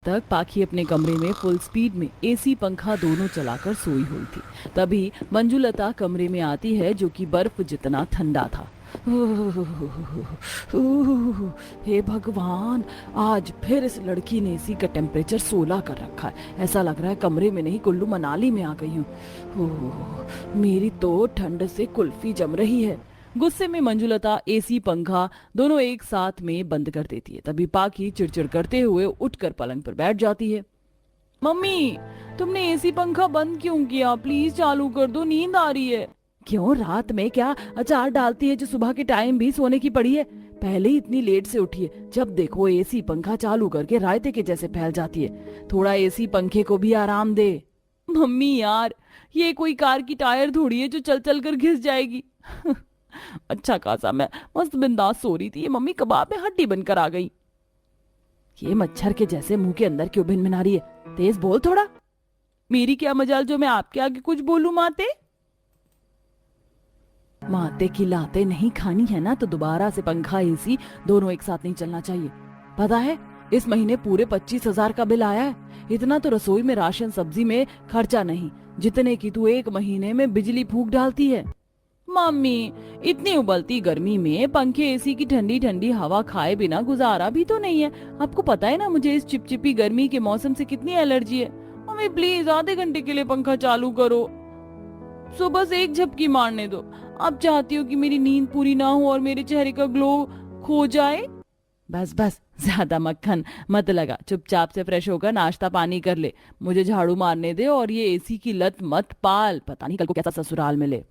तक पाखी अपने कमरे में फुल स्पीड में एसी पंखा दोनों चलाकर सोई हुई थी। तभी मंजुलता कमरे में आती है जो कि बर्फ जितना ठंडा था। हे भगवान, आज फिर इस लड़की ने एसी का टेम्परेचर 16 कर रखा है। ऐसा लग रहा है कमरे में नहीं कुल्लू मनाली में आ गई हूँ। मेरी तो ठंड से कुल्फी जम रही है। गुस्से में मंजुलता एसी पंखा दोनों एक साथ में बंद कर देती है। तभी पाखी चिड़चिड़ करते हुए उठकर पलंग पर बैठ जाती है। मम्मी, तुमने एसी पंखा बंद क्यों किया? प्लीज चालू कर दो, नींद आ रही है। क्यों, रात में क्या अचार डालती है जो सुबह के टाइम भी सोने की पड़ी है? पहले ही इतनी लेट से उठी है, जब देखो एसी पंखा चालू करके रायते के जैसे फैल जाती है। थोड़ा एसी पंखे को भी आराम दे। मम्मी यार, ये कोई कार की टायर थोड़ी है जो चल चल कर घिस जाएगी। अच्छा खासा मैं मस्त बिंदास सो रही थी, ये मम्मी कबाब में हड्डी बनकर आ गई। ये मच्छर के जैसे मुंह के अंदर क्यों भिन भिना रही है? तेज बोल थोड़ा। मेरी क्या मजाल जो मैं आपके आगे कुछ बोलूं माते? माते की लाते नहीं खानी है ना तो दोबारा से पंखा एसी दोनों एक साथ नहीं चलना चाहिए। पता है इस महीने पूरे 25,000 का बिल आया है। इतना तो रसोई में राशन सब्जी में खर्चा नहीं, जितने की तू एक महीने में बिजली फूंक डालती है। मम्मी, इतनी उबलती गर्मी में पंखे एसी की ठंडी ठंडी हवा खाए बिना गुजारा भी तो नहीं है। आपको पता है ना मुझे इस चिपचिपी गर्मी के मौसम से कितनी एलर्जी है। मम्मी प्लीज आधे घंटे के लिए पंखा चालू करो, सुबह से एक झपकी मारने दो। अब चाहती हो कि मेरी नींद पूरी ना हो और मेरे चेहरे का ग्लो खो जाए? बस बस, ज्यादा मक्खन मत लगा, चुपचाप से फ्रेश होकर नाश्ता पानी कर ले। मुझे झाड़ू मारने दे और ये एसी की लत मत पाल, पता नहीं कल को कैसा ससुराल मिले।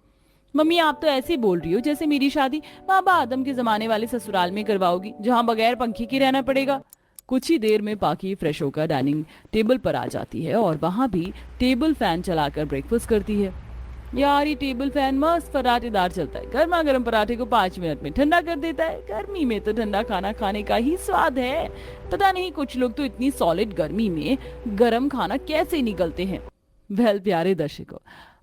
मम्मी आप तो ऐसे ही बोल रही हो जैसे मेरी शादी बाबा आदम के जमाने वाले ससुराल में करवाओगी जहाँ बगैर पंखे के रहना पड़ेगा। कुछ ही देर में पाखी फ्रेश होकर डाइनिंग टेबल पर आ जाती है और वहां भी टेबल फैन चलाकर ब्रेकफास्ट करती है। यार ये टेबल फैन मस्त पराठेदार चलता है, गर्मा गर्म पराठे को 5 मिनट में ठंडा कर देता है। गर्मी में तो ठंडा खाना खाने का ही स्वाद है। पता नहीं कुछ लोग तो इतनी सॉलिड गर्मी में गर्म खाना कैसे निकलते हैं। वेल प्यारे दर्शकों,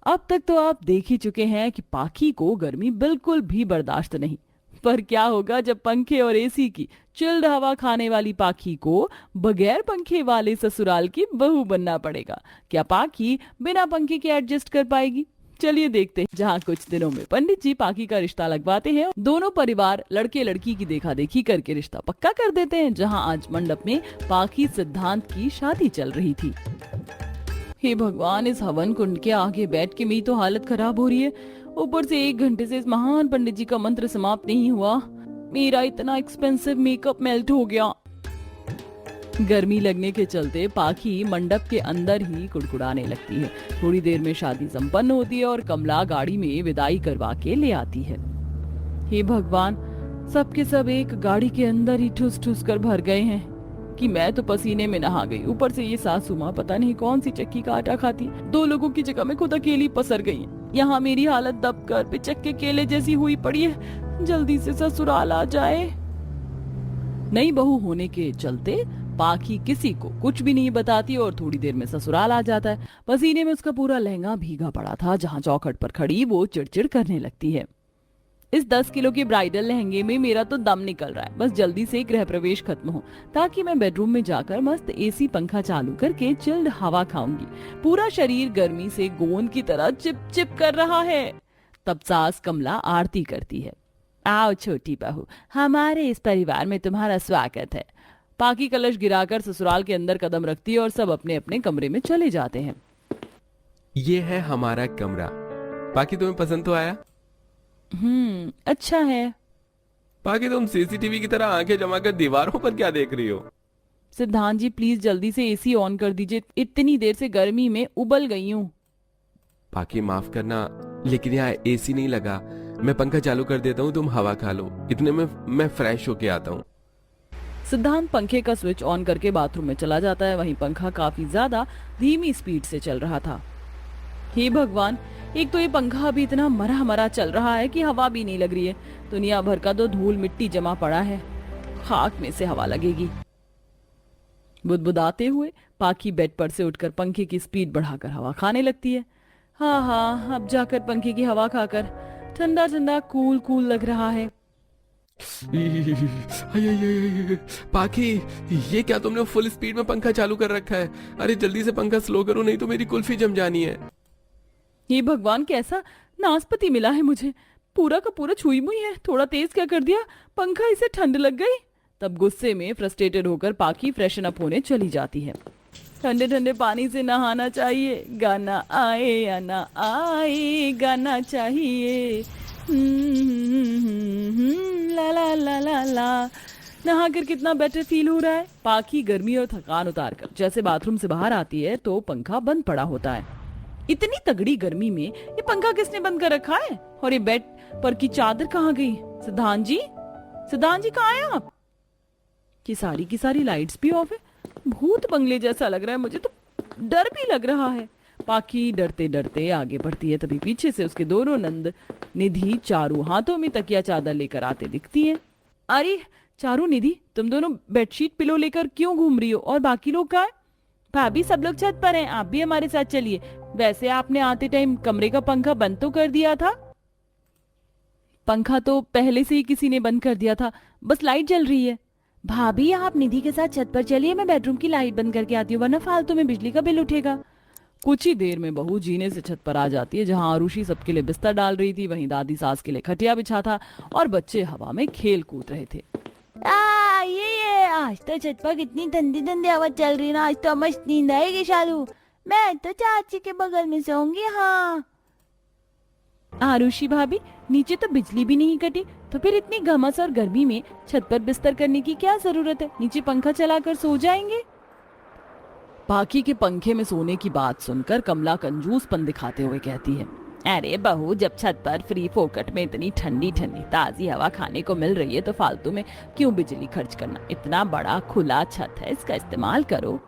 अब तक तो आप देख ही चुके हैं कि पाखी को गर्मी बिल्कुल भी बर्दाश्त नहीं। पर क्या होगा जब पंखे और एसी की चिल्ड हवा खाने वाली पाखी को बगैर पंखे वाले ससुराल की बहू बनना पड़ेगा? क्या पाखी बिना पंखे के एडजस्ट कर पाएगी? चलिए देखते हैं। जहाँ कुछ दिनों में पंडित जी पाखी का रिश्ता लगवाते हैं, दोनों परिवार लड़के लड़की की देखा देखी करके रिश्ता पक्का कर देते हैं। जहाँ आज मंडप में पाखी सिद्धांत की शादी चल रही थी। हे भगवान, इस हवन कुंड के आगे बैठ के मेरी तो हालत खराब हो रही है। ऊपर से 1 घंटे से इस महान पंडित जी का मंत्र समाप्त नहीं हुआ। मेरा इतना एक्सपेंसिव मेकअप मेल्ट हो गया। गर्मी लगने के चलते पाखी मंडप के अंदर ही कुड़कुड़ाने लगती है। थोड़ी देर में शादी संपन्न होती है और कमला गाड़ी में विदाई करवा के ले आती है। हे भगवान, सबके सब एक गाड़ी के अंदर ही ठुस ठुस कर भर गए हैं कि मैं तो पसीने में नहा गई। ऊपर से ये सासू माँ पता नहीं कौन सी चक्की का आटा खाती, 2 लोगों की जगह में खुद अकेली पसर गई है। यहाँ मेरी हालत दबकर पिचक के केले जैसी हुई पड़ी है। जल्दी से ससुराल आ जाए। नई बहू होने के चलते पाखी किसी को कुछ भी नहीं बताती और थोड़ी देर में ससुराल आ जाता है। पसीने में उसका पूरा लहंगा भीगा पड़ा था। जहाँ चौखट पर खड़ी वो चिड़चिड़ करने लगती है। इस 10 किलो के ब्राइडल लहंगे में मेरा तो दम निकल रहा है। बस जल्दी से गृह प्रवेश खत्म हो ताकि मैं बेडरूम में जाकर मस्त एसी पंखा चालू करके चिल्ड हवा खाऊंगी। पूरा शरीर गर्मी से गोंद की तरह चिप चिप कर रहा है। तब सास कमला आरती करती है। आओ छोटी बहू, हमारे इस परिवार में तुम्हारा स्वागत है। पाखी कलश गिराकर ससुराल के अंदर कदम रखती है और सब अपने अपने कमरे में चले जाते हैं। ये है हमारा कमरा। बाकी तुम्हें पसंद तो आया? अच्छा है। बाकी तुम सीसीटीवी की तरह आंखें जमाकर दीवारों पर क्या देख रही हो? सिद्धांत जी प्लीज जल्दी से एसी ऑन कर दीजिए, इतनी देर से गर्मी में उबल गई हूँ। बाकी माफ करना, लेकिन यहाँ एसी नहीं लगा। मैं पंखा चालू कर देता हूँ, तुम हवा खा लो। इतने में मैं फ्रेश होके आता हूँ। सिद्धांत पंखे का स्विच ऑन करके बाथरूम में चला जाता है। वहीं पंखा काफी ज्यादा धीमी स्पीड से चल रहा था। हे भगवान, एक तो ये पंखा अभी इतना मरा मरा चल रहा है कि हवा भी नहीं लग रही है। दुनिया भर का तो धूल मिट्टी जमा पड़ा है, खाक में से हवा लगेगी। बुदबुदाते हुए पाखी बेड पर से उठकर पंखे की स्पीड बढ़ाकर हवा खाने लगती है। हाँ, अब जाकर पंखे की हवा खाकर ठंडा ठंडा कूल कूल लग रहा है। पाखी, ये क्या तुमने फुल स्पीड में पंखा चालू कर रखा है? अरे जल्दी से पंखा स्लो करो, नहीं तो मेरी कुल्फी जम जानी है। ये भगवान, कैसा नाशपति मिला है मुझे, पूरा का पूरा छुई मुई है। थोड़ा तेज क्या कर दिया, पंखा इसे ठंड लग गई। तब गुस्से में फ्रस्ट्रेटेड होकर पाखी फ्रेशन अप होने चली जाती है। ठंडे ठंडे पानी से नहाना चाहिए, गाना आए या ना आए, गाना चाहिए। ला ला ला ला ला। नहाकर कितना बेटर फील हो रहा है। पाखी गर्मी और थकान उतार कर जैसे बाथरूम से बाहर आती है तो पंखा बंद पड़ा होता है। इतनी तगड़ी गर्मी में ये पंखा किसने बंद कर रखा है? और ये बेड पर की चादर कहाँ गई? सिद्धांत जी, सिद्धांत जी कहाँ हैं आप? की सारी लाइट्स भी ऑफ है। भूत बंगले जैसा लग रहा है मुझे तो, डर भी लग रहा है। पाखी डरते डरते आगे बढ़ती है, तभी पीछे से उसके दोनों नंद निधि चारू हाथों में तकिया चादर लेकर आते दिखती हैं। अरे चारू, निधि, तुम दोनों बेडशीट पिलो लेकर क्यों घूम रही हो? और बाकी लोग कहाँ हैं? भाभी, सब लोग छत पर हैं, आप भी हमारे साथ चलिए। वैसे आपने आते टाइम कमरे का पंखा बंद तो कर दिया था। पंखा तो पहले से ही किसी ने बंद कर दिया था, बस लाइट जल रही है। भाभी, आप निधि के साथ छत पर चलिए, मैं बेडरूम की लाइट बंद करके आती हूँ, वरना फालतू में बिजली का बिल उठेगा। कुछ ही देर में बहू जीने से छत पर आ जाती है। जहां आरुषि सबके लिए बिस्तर डाल रही थी, वहीं दादी सास के लिए खटिया बिछा था और बच्चे हवा में खेल कूद रहे थे। ये आज तो छत पर कितनी ठंडी ठंडी हवा चल रही ना, आज तो मस्त नींद आएगी शालू। मैं तो चाची के बगल में सोऊंगी। हाँ आरुषि भाभी, नीचे तो बिजली भी नहीं कटी, तो फिर इतनी घमस और गर्मी में छत पर बिस्तर करने की क्या जरूरत है? नीचे पंखा चलाकर सो जाएंगे। पाखी के पंखे में सोने की बात सुनकर कमला कंजूसपन दिखाते हुए कहती है, अरे बहू, जब छत पर फ्री फोकट में इतनी ठंडी ठंडी ताजी हवा खाने को मिल रही है तो फालतू में क्यों बिजली खर्च करना? इतना बड़ा खुला छत है, इसका इस्तेमाल करो।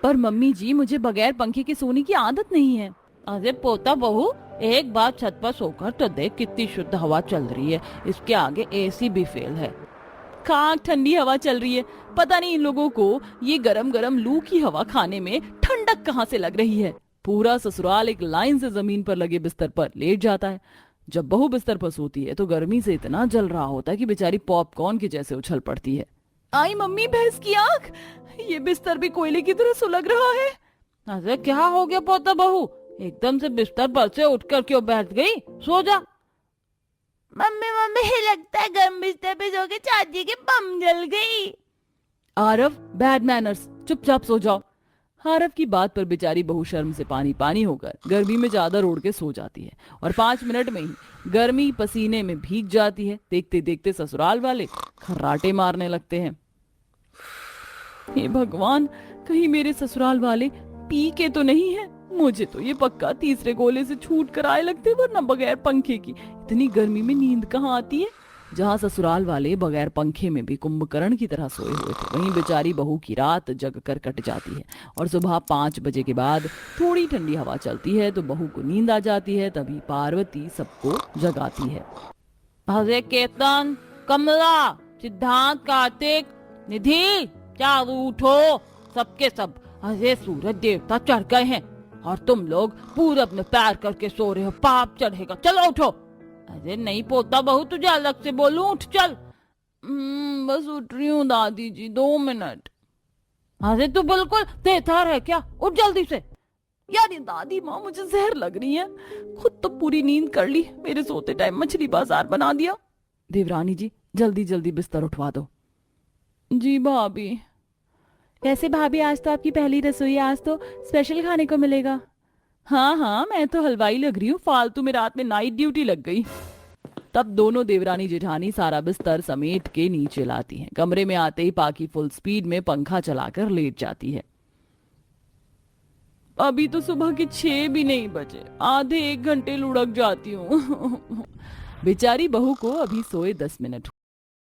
पर मम्मी जी, मुझे बगैर पंखे के सोने की आदत नहीं है। अरे पोता बहू, एक बार छत पर सोकर तो देख, कितनी शुद्ध हवा चल रही है। इसके आगे एसी भी फेल है। कहाँ ठंडी हवा चल रही है? पता नहीं इन लोगों को ये गरम गरम लू की हवा खाने में ठंडक कहाँ से लग रही है। पूरा ससुराल एक लाइन से जमीन पर लगे बिस्तर पर लेट जाता है। जब बहू बिस्तर पर सोती है तो गर्मी से इतना जल रहा होता है कि बेचारी पॉपकॉर्न के जैसे उछल पड़ती है। आई मम्मी, भैंस की आंख, ये बिस्तर भी कोयले की तरह सुलग रहा है। अरे क्या हो गया पोता बहू, एकदम से बिस्तर पर से उठकर क्यों बैठ गई? सो जा। मम्मी मम्मी, लगता है गर्म बिस्तर पे सो के चाची के बम जल गई। आरव, बैड मैनर्स, चुपचाप सो जाओ। आरव की बात पर बेचारी बहू शर्म से पानी पानी होकर गर्मी में चादर ओढ़ के सो जाती है और 5 मिनट में ही गर्मी पसीने में भीग जाती है। देखते देखते ससुराल वाले खर्राटे मारने लगते हैं। हे भगवान, कहीं मेरे ससुराल वाले पी के तो नहीं है? मुझे तो ये पक्का तीसरे गोले से छूट कर आए लगते, वरना बगैर पंखे की इतनी गर्मी में नींद कहाँ आती है। जहाँ ससुराल वाले बगैर पंखे में भी कुंभकर्ण की तरह सोए हुए थे, वहीं बेचारी बहू की रात जग कर कट जाती है और सुबह 5 बजे के बाद थोड़ी ठंडी हवा चलती है तो बहू को नींद आ जाती है। तभी पार्वती सबको जगाती है। अरे केतन, कमला, सिद्धांत, कार्तिक, निधि, चारू, उठो सबके सब। अरे सूरज देवता चढ़ गए हैं और तुम लोग पूरब में पैर करके सो रहे हो, पाप चढ़ेगा, चलो उठो। अरे नहीं पोता बहू, तुझे अलग से बोलूं, उठ चल। बस उठ रही हूँ दादी जी, 2 मिनट। अरे तू बिल्कुल तेथर है क्या? उठ जल्दी से। यार ये दादी माँ, मुझे जहर लग रही है। खुद तो पूरी नींद कर ली, मेरे सोते टाइम मछली बाजार बना दिया। देवरानी जी, जल्दी जल्दी बिस्तर उठवा दो। जी भाभी। वैसे भाभी, आज तो आपकी पहली रसोई, आज तो स्पेशल खाने को मिलेगा। हाँ हाँ, मैं तो हलवाई लग रही हूँ, फालतू में रात में नाइट ड्यूटी लग गई। तब दोनों देवरानी जेठानी सारा बिस्तर समेट के नीचे लाती हैं। कमरे में आते ही पाखी फुल स्पीड में पंखा चलाकर लेट जाती है। अभी तो सुबह के 6 भी नहीं बजे, आधे 1 घंटे लुढ़क जाती हूँ। बेचारी बहू को अभी सोए 10 मिनट